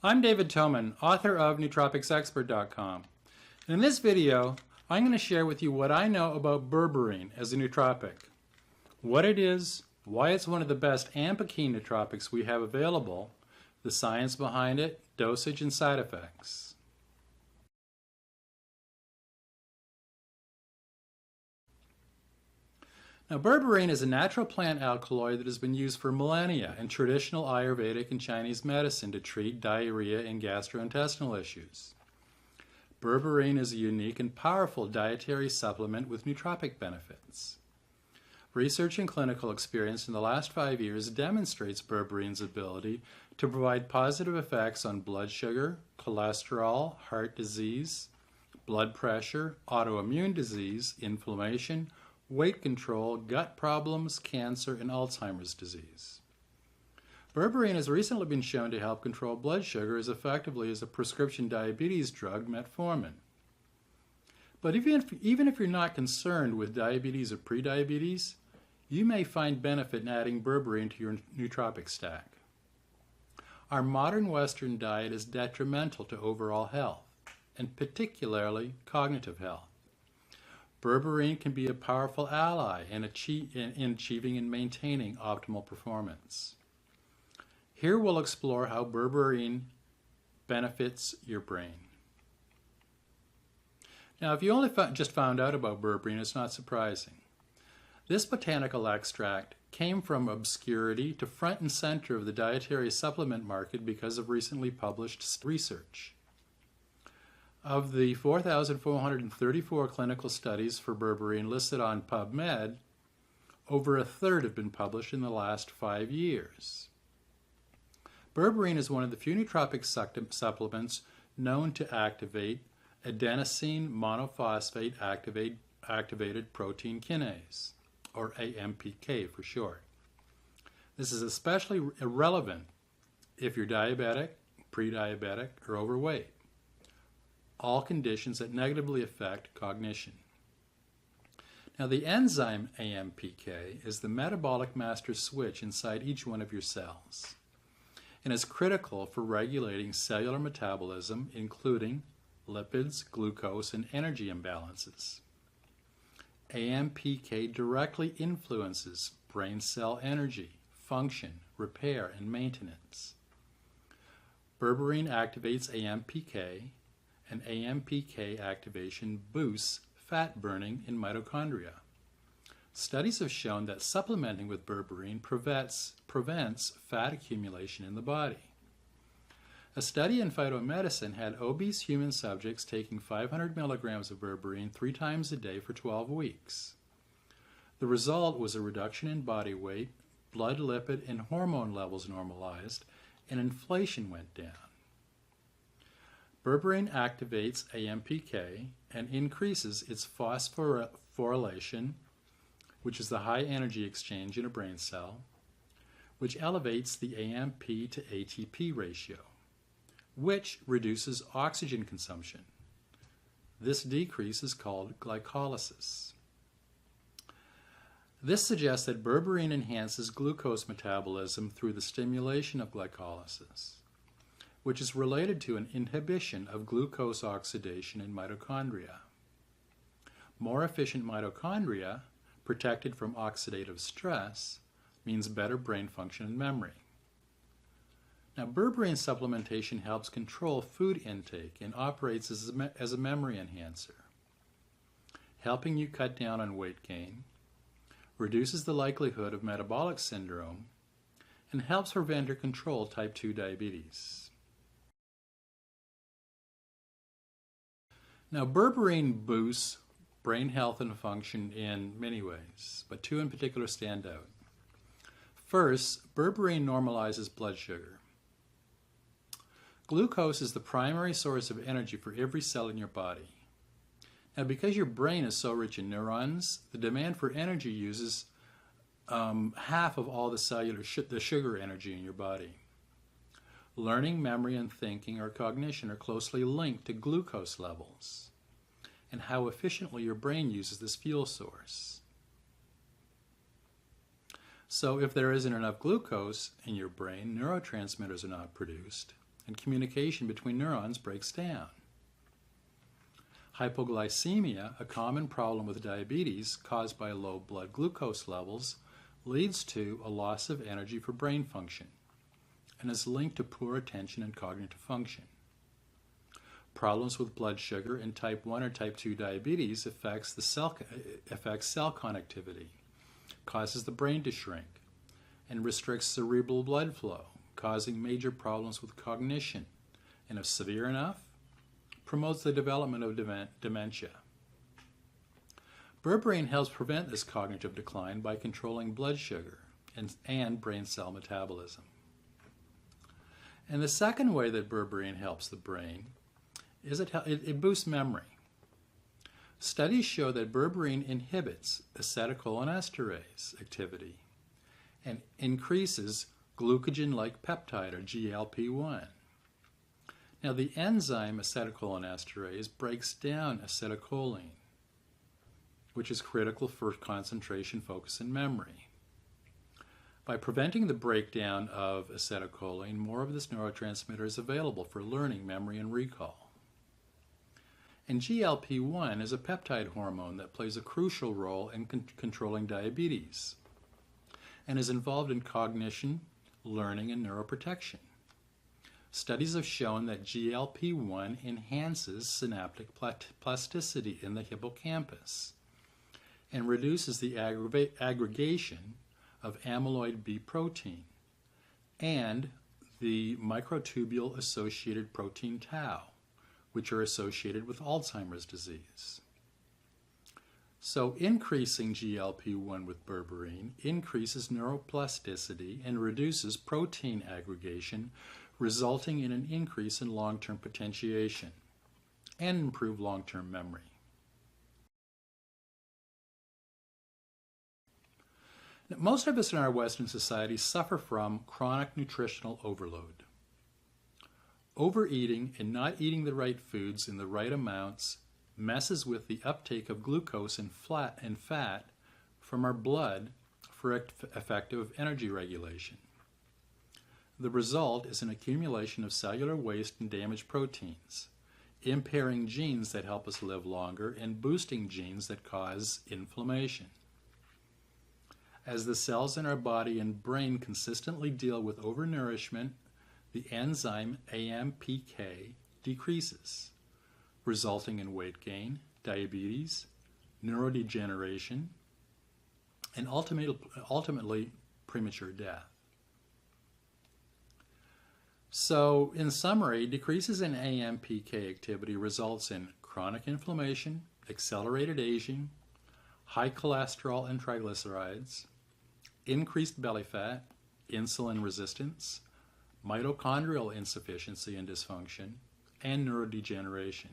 I'm David Toman, author of nootropicsexpert.com. In this video, I'm going to share with you what I know about berberine as a nootropic, what it is, why it's one of the best AMPK nootropics we have available, the science behind it, dosage, and side effects. Now, berberine is a natural plant alkaloid that has been used for millennia in traditional Ayurvedic and Chinese medicine to treat diarrhea and gastrointestinal issues. Berberine is a unique and powerful dietary supplement with nootropic benefits. Research and clinical experience in the last 5 years demonstrates berberine's ability to provide positive effects on blood sugar, cholesterol, heart disease, blood pressure, autoimmune disease, inflammation, weight control, gut problems, cancer, and Alzheimer's disease. Berberine has recently been shown to help control blood sugar as effectively as a prescription diabetes drug, metformin. But even if you're not concerned with diabetes or prediabetes, you may find benefit in adding berberine to your nootropic stack. Our modern Western diet is detrimental to overall health, and particularly cognitive health. Berberine can be a powerful ally in achieving and maintaining optimal performance. Here we'll explore how berberine benefits your brain. Now, if you only just found out about berberine, it's not surprising. This botanical extract came from obscurity to front and center of the dietary supplement market because of recently published research. Of the 4,434 clinical studies for berberine listed on PubMed, over a third have been published in the last 5 years. Berberine is one of the few nootropic supplements known to activate adenosine monophosphate activated protein kinase, or AMPK for short. This is especially relevant if you're diabetic, pre-diabetic, or overweight, all conditions that negatively affect cognition. Now, the enzyme AMPK is the metabolic master switch inside each one of your cells and is critical for regulating cellular metabolism, including lipids, glucose, and energy imbalances. AMPK directly influences brain cell energy, function, repair, and maintenance. Berberine activates AMPK, and AMPK activation boosts fat burning in mitochondria. Studies have shown that supplementing with berberine prevents fat accumulation in the body. A study in phytomedicine had obese human subjects taking 500 milligrams of berberine 3 times a day for 12 weeks. The result was a reduction in body weight, blood lipid and hormone levels normalized, and inflation went down. Berberine activates AMPK and increases its phosphorylation, which is the high energy exchange in a brain cell, which elevates the AMP to ATP ratio, which reduces oxygen consumption. This decrease is called glycolysis. This suggests that berberine enhances glucose metabolism through the stimulation of glycolysis, which is related to an inhibition of glucose oxidation in mitochondria. More efficient mitochondria, protected from oxidative stress, means better brain function and memory. Now, berberine supplementation helps control food intake and operates as a memory enhancer, helping you cut down on weight gain, reduces the likelihood of metabolic syndrome, and helps prevent or control type 2 diabetes. Now, berberine boosts brain health and function in many ways, but 2 in particular stand out. First, berberine normalizes blood sugar. Glucose is the primary source of energy for every cell in your body. Now, because your brain is so rich in neurons, the demand for energy uses half of all the cellular the sugar energy in your body. Learning, memory, and thinking or cognition are closely linked to glucose levels and how efficiently your brain uses this fuel source. So if there isn't enough glucose in your brain, neurotransmitters are not produced, and communication between neurons breaks down. Hypoglycemia, a common problem with diabetes caused by low blood glucose levels, leads to a loss of energy for brain function and is linked to poor attention and cognitive function. Problems with blood sugar in type 1 or type 2 diabetes affects cell connectivity, causes the brain to shrink, and restricts cerebral blood flow, causing major problems with cognition, and if severe enough, promotes the development of dementia. Berberine helps prevent this cognitive decline by controlling blood sugar and brain cell metabolism. And the second way that berberine helps the brain is it boosts memory. Studies show that berberine inhibits acetylcholinesterase activity and increases glucagon-like peptide, or GLP-1. Now, the enzyme acetylcholinesterase breaks down acetylcholine, which is critical for concentration, focus, and memory. By preventing the breakdown of acetylcholine, more of this neurotransmitter is available for learning, memory, and recall. And GLP-1 is a peptide hormone that plays a crucial role in controlling diabetes and is involved in cognition, learning, and neuroprotection. Studies have shown that GLP-1 enhances synaptic plasticity in the hippocampus and reduces the aggregation of amyloid B protein and the microtubule-associated protein tau, which are associated with Alzheimer's disease. So increasing GLP-1 with berberine increases neuroplasticity and reduces protein aggregation, resulting in an increase in long-term potentiation and improved long-term memory. Now, most of us in our Western society suffer from chronic nutritional overload. Overeating and not eating the right foods in the right amounts messes with the uptake of glucose and fat from our blood for effective energy regulation. The result is an accumulation of cellular waste and damaged proteins, impairing genes that help us live longer and boosting genes that cause inflammation. As the cells in our body and brain consistently deal with overnourishment, the enzyme AMPK decreases, resulting in weight gain, diabetes, neurodegeneration, and ultimately premature death. So, in summary, decreases in AMPK activity results in chronic inflammation, accelerated aging, high cholesterol and triglycerides, increased belly fat, insulin resistance, mitochondrial insufficiency and dysfunction, and neurodegeneration.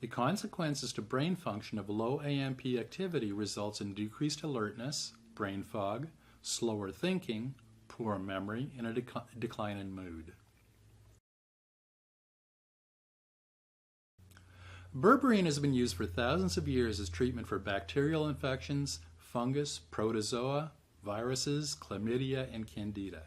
The consequences to brain function of low AMP activity results in decreased alertness, brain fog, slower thinking, poor memory, and a decline in mood. Berberine has been used for thousands of years as treatment for bacterial infections, fungus, protozoa, viruses, chlamydia, and candida.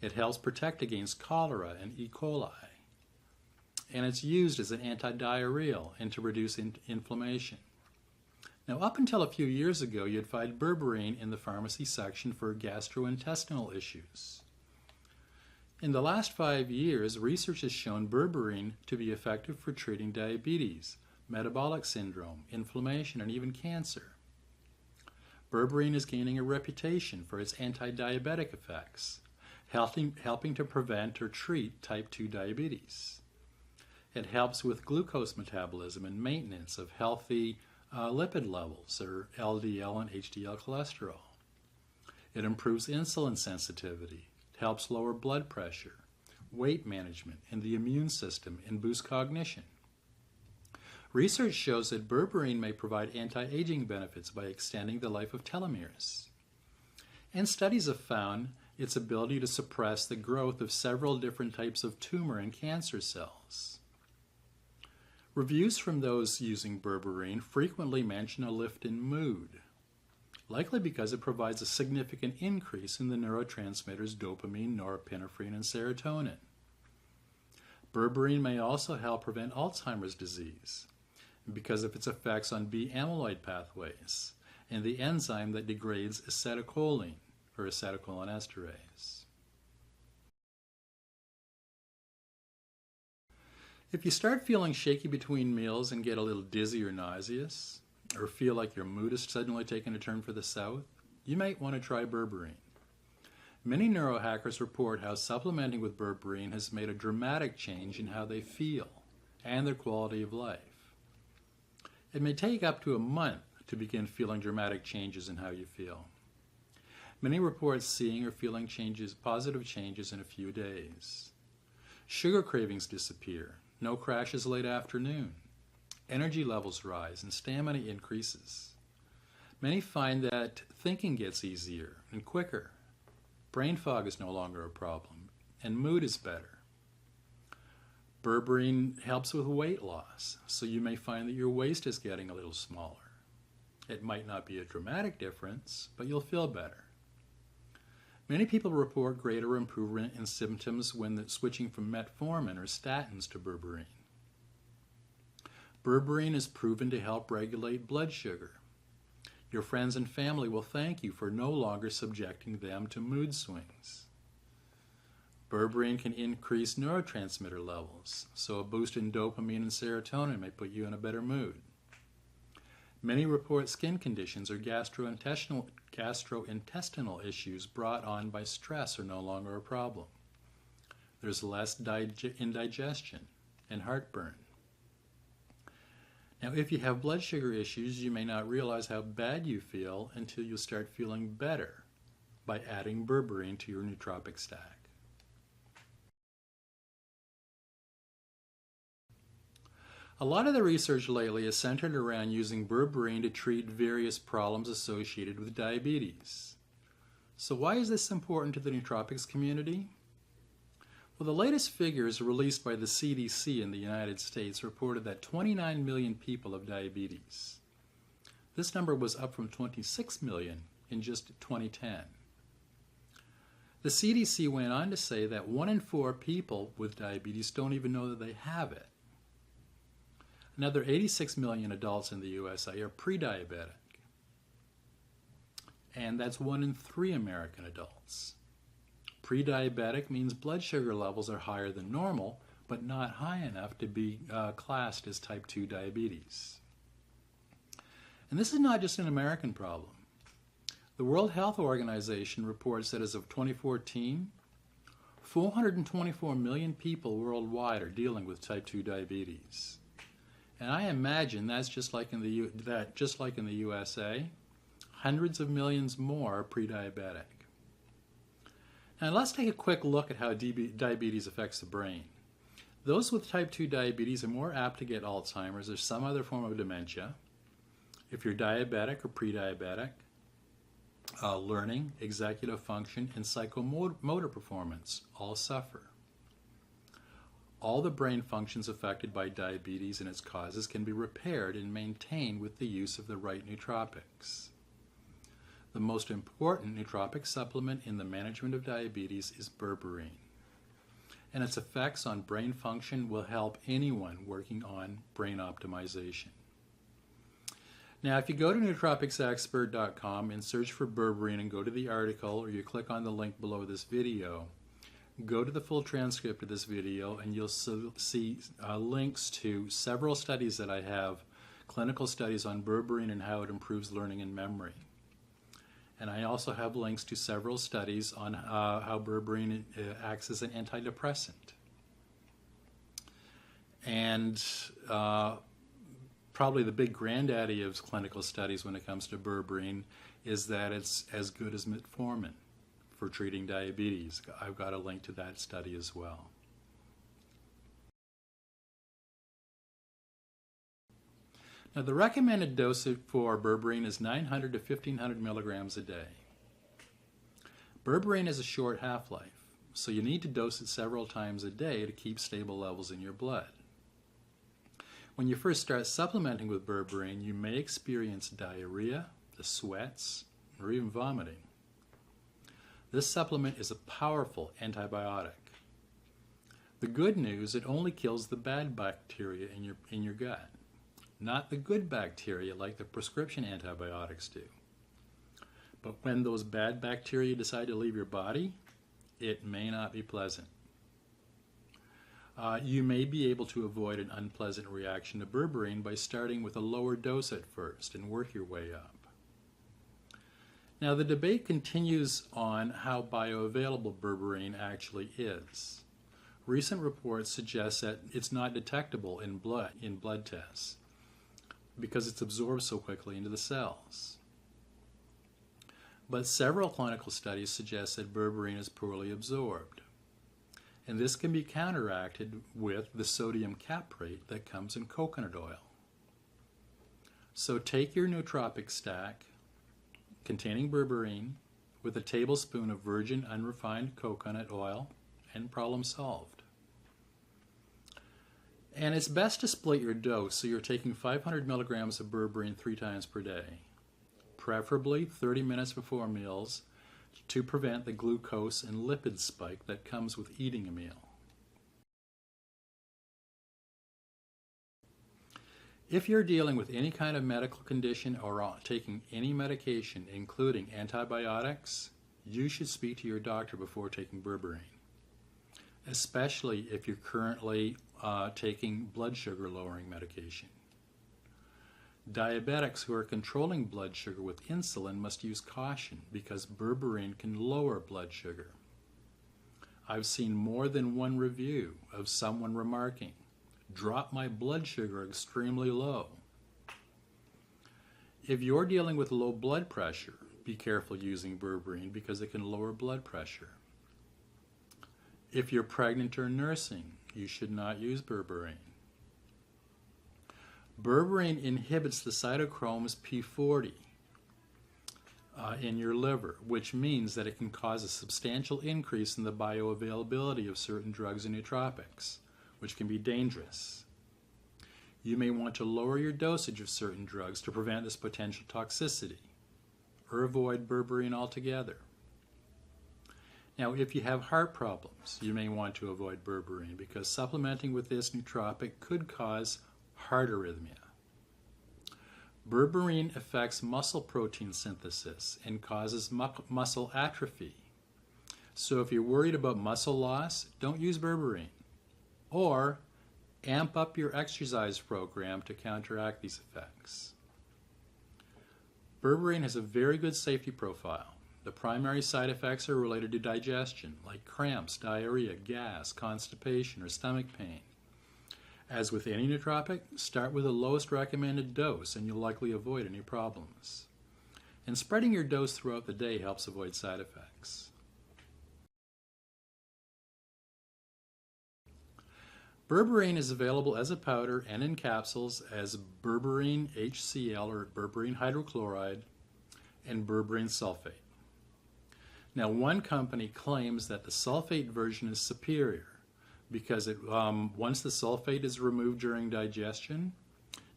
It helps protect against cholera and E. coli. And it's used as an antidiarrheal and to reduce inflammation. Now, up until a few years ago, you'd find berberine in the pharmacy section for gastrointestinal issues. In the last 5 years, research has shown berberine to be effective for treating diabetes, metabolic syndrome, inflammation, and even cancer. Berberine is gaining a reputation for its anti-diabetic effects, helping to prevent or treat type 2 diabetes. It helps with glucose metabolism and maintenance of healthy lipid levels, or LDL and HDL cholesterol. It improves insulin sensitivity, helps lower blood pressure, weight management, and the immune system, and boosts cognition. Research shows that berberine may provide anti-aging benefits by extending the life of telomeres. And studies have found its ability to suppress the growth of several different types of tumor and cancer cells. Reviews from those using berberine frequently mention a lift in mood, likely because it provides a significant increase in the neurotransmitters dopamine, norepinephrine, and serotonin. Berberine may also help prevent Alzheimer's disease because of its effects on B-amyloid pathways and the enzyme that degrades acetylcholine or acetylcholinesterase. If you start feeling shaky between meals and get a little dizzy or nauseous, or feel like your mood is suddenly taking a turn for the south, you might want to try Berberine. Many neurohackers report how supplementing with Berberine has made a dramatic change in how they feel and their quality of life. It may take up to a month to begin feeling dramatic changes in how you feel. Many report seeing or feeling positive changes in a few days. Sugar cravings disappear, no crashes late afternoon, energy levels rise, and stamina increases. Many find that thinking gets easier and quicker. Brain fog is no longer a problem, and mood is better. Berberine helps with weight loss, so you may find that your waist is getting a little smaller. It might not be a dramatic difference, but you'll feel better. Many people report greater improvement in symptoms when switching from metformin or statins to Berberine. Berberine is proven to help regulate blood sugar. Your friends and family will thank you for no longer subjecting them to mood swings. Berberine can increase neurotransmitter levels, so a boost in dopamine and serotonin may put you in a better mood. Many report skin conditions or gastrointestinal issues brought on by stress are no longer a problem. There's less indigestion and heartburn. Now, if you have blood sugar issues, you may not realize how bad you feel until you start feeling better by adding Berberine to your nootropic stack. A lot of the research lately is centered around using Berberine to treat various problems associated with diabetes. So why is this important to the nootropics community? Well, the latest figures released by the CDC in the United States reported that 29 million people have diabetes. This number was up from 26 million in just 2010. The CDC went on to say that 1 in 4 people with diabetes don't even know that they have it. Another 86 million adults in the USA are pre-diabetic. And that's 1 in 3 American adults. Pre-diabetic means blood sugar levels are higher than normal, but not high enough to be classed as type 2 diabetes. And this is not just an American problem. The World Health Organization reports that as of 2014, 424 million people worldwide are dealing with type 2 diabetes. And I imagine that's just like in the USA, hundreds of millions more are pre-diabetic. Now let's take a quick look at how diabetes affects the brain. Those with type 2 diabetes are more apt to get Alzheimer's or some other form of dementia. If you're diabetic or pre-diabetic, learning, executive function, and psychomotor performance all suffer. All the brain functions affected by diabetes and its causes can be repaired and maintained with the use of the right nootropics. The most important nootropic supplement in the management of diabetes is Berberine, and its effects on brain function will help anyone working on brain optimization. Now, if you go to nootropicsexpert.com and search for Berberine and go to the article, or you click on the link below this video, go to the full transcript of this video and you'll see links to several studies that I have, clinical studies on Berberine and how it improves learning and memory. And I also have links to several studies on how Berberine acts as an antidepressant. And probably the big granddaddy of clinical studies when it comes to Berberine is that it's as good as metformin for treating diabetes. I've got a link to that study as well. Now, the recommended dose for Berberine is 900 to 1500 milligrams a day. Berberine has a short half-life, so you need to dose it several times a day to keep stable levels in your blood. When you first start supplementing with Berberine, you may experience diarrhea, the sweats, or even vomiting. This supplement is a powerful antibiotic. The good news, it only kills the bad bacteria in your gut, not the good bacteria like the prescription antibiotics do. But when those bad bacteria decide to leave your body, it may not be pleasant. You may be able to avoid an unpleasant reaction to berberine by starting with a lower dose at first and work your way up. Now, the debate continues on how bioavailable berberine actually is. Recent reports suggest that it's not detectable in blood tests because it's absorbed so quickly into the cells. But several clinical studies suggest that berberine is poorly absorbed. And this can be counteracted with the sodium caprate that comes in coconut oil. So take your nootropic stack containing berberine with a tablespoon of virgin unrefined coconut oil and problem solved. And it's best to split your dose so you're taking 500 milligrams of berberine 3 times per day, preferably 30 minutes before meals, to prevent the glucose and lipid spike that comes with eating a meal. If you're dealing with any kind of medical condition or taking any medication, including antibiotics, you should speak to your doctor before taking berberine, especially if you're currently taking blood sugar lowering medication. Diabetics who are controlling blood sugar with insulin must use caution because berberine can lower blood sugar. I've seen more than one review of someone remarking, "Drop my blood sugar extremely low." If you're dealing with low blood pressure, be careful using berberine because it can lower blood pressure. If you're pregnant or nursing, you should not use berberine. Berberine inhibits the cytochromes P40 in your liver, which means that it can cause a substantial increase in the bioavailability of certain drugs and nootropics, which can be dangerous. You may want to lower your dosage of certain drugs to prevent this potential toxicity, or avoid berberine altogether. Now, if you have heart problems, you may want to avoid berberine because supplementing with this nootropic could cause heart arrhythmia. Berberine affects muscle protein synthesis and causes muscle atrophy. So if you're worried about muscle loss, don't use berberine. Or amp up your exercise program to counteract these effects. Berberine has a very good safety profile. The primary side effects are related to digestion, like cramps, diarrhea, gas, constipation, or stomach pain. As with any nootropic, start with the lowest recommended dose and you'll likely avoid any problems. And spreading your dose throughout the day helps avoid side effects. Berberine is available as a powder and in capsules as berberine HCl or berberine hydrochloride and berberine sulfate. Now, one company claims that the sulfate version is superior because once the sulfate is removed during digestion,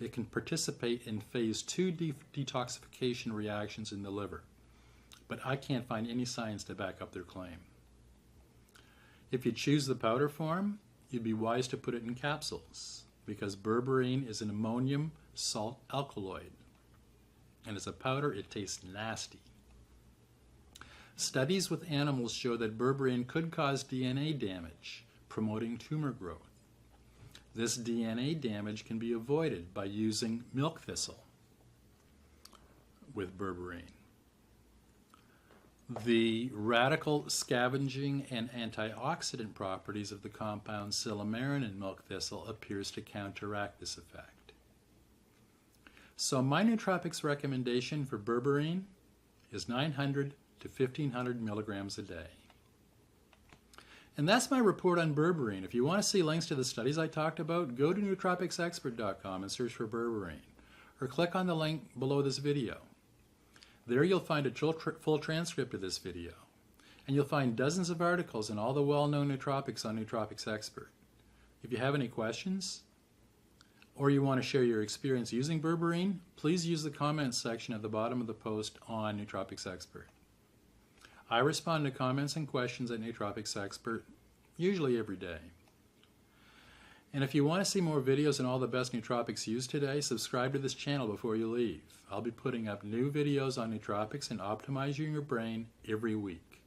it can participate in phase 2 detoxification reactions in the liver. But I can't find any science to back up their claim. If you choose the powder form, you'd be wise to put it in capsules because berberine is an ammonium salt alkaloid. And as a powder, it tastes nasty. Studies with animals show that berberine could cause DNA damage, promoting tumor growth. This DNA damage can be avoided by using milk thistle with berberine. The radical scavenging and antioxidant properties of the compound silymarin in milk thistle appears to counteract this effect. So my nootropics recommendation for berberine is 900 to 1500 milligrams a day. And that's my report on berberine. If you want to see links to the studies I talked about, go to nootropicsexpert.com and search for berberine, or click on the link below this video. There you'll find a full transcript of this video, and you'll find dozens of articles on all the well-known nootropics on Nootropics Expert. If you have any questions, or you want to share your experience using berberine, please use the comments section at the bottom of the post on Nootropics Expert. I respond to comments and questions at Nootropics Expert, usually every day. And if you want to see more videos on all the best nootropics used today, subscribe to this channel before you leave. I'll be putting up new videos on nootropics and optimizing your brain every week.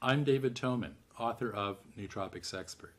I'm David Toman, author of Nootropics Expert.